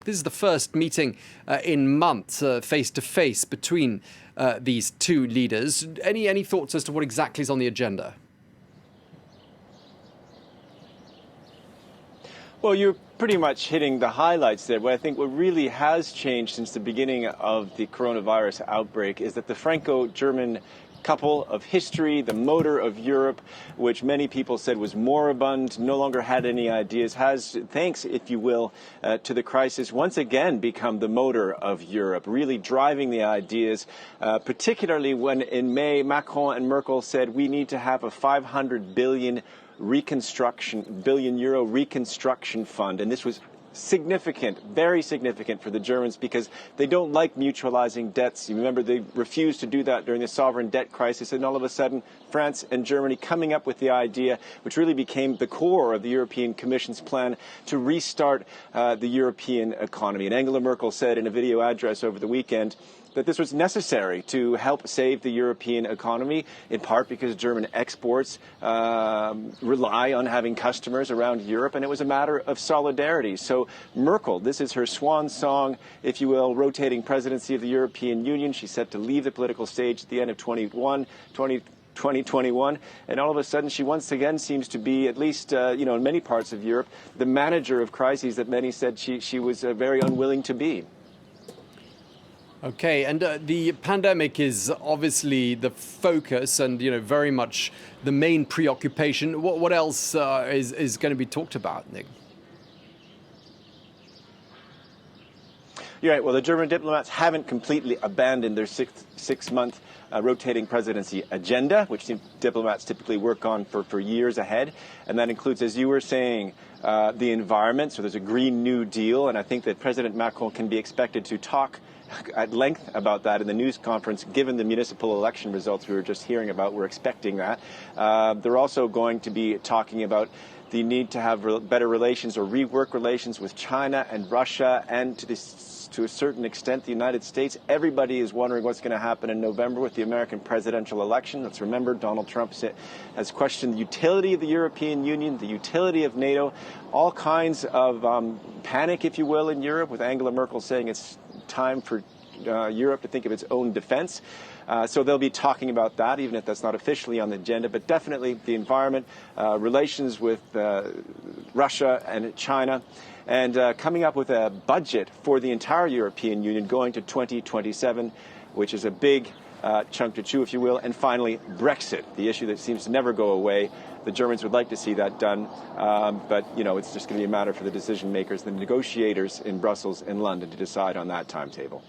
This is the first meeting in months, face-to-face, between these two leaders. Any thoughts as to what exactly is on the agenda? Well, you're pretty much hitting the highlights there. But I think what really has changed since the beginning of the coronavirus outbreak is that the Franco-German couple of history, the motor of Europe, which many people said was moribund, no longer had any ideas, has, thanks, if you will, to the crisis, once again become the motor of Europe, really driving the ideas, particularly when in May, Macron and Merkel said we need to have a 500 billion euro reconstruction fund. And this was significant, very significant for the Germans because they don't like mutualizing debts. You remember they refused to do that during the sovereign debt crisis, and all of a sudden France and Germany coming up with the idea, which really became the core of the European Commission's plan to restart the European economy. And Angela Merkel said in a video address over the weekend that this was necessary to help save the European economy, in part because German exports rely on having customers around Europe, and it was a matter of solidarity. So Merkel, this is her swan song, if you will, rotating presidency of the European Union. She's set to leave the political stage at the end of 2021, and all of a sudden she once again seems to be, at least in many parts of Europe, the manager of crises that many said she was very unwilling to be. Okay, and the pandemic is obviously the focus and, very much the main preoccupation. What else is going to be talked about, Nick? You're right. Well, the German diplomats haven't completely abandoned their six-month rotating presidency agenda, which diplomats typically work on for years ahead. And that includes, as you were saying, the environment. So there's a Green New Deal. And I think that President Macron can be expected to talk at length about that in the news conference, given the municipal election results we were just hearing about. We're expecting that. They're also going to be talking about the need to have better relations or rework relations with China and Russia and to a certain extent the United States. Everybody is wondering what's going to happen in November with the American presidential election. Let's remember Donald Trump has questioned the utility of the European Union, the utility of NATO, all kinds of panic, if you will, in Europe, with Angela Merkel saying it's time for Europe to think of its own defense. So they'll be talking about that, even if that's not officially on the agenda, but definitely the environment, relations with Russia and China, and coming up with a budget for the entire European Union going to 2027, which is a big chunk to chew, if you will. And finally, Brexit, the issue that seems to never go away. The Germans would like to see that done, but it's just going to be a matter for the decision makers, the negotiators in Brussels and London to decide on that timetable.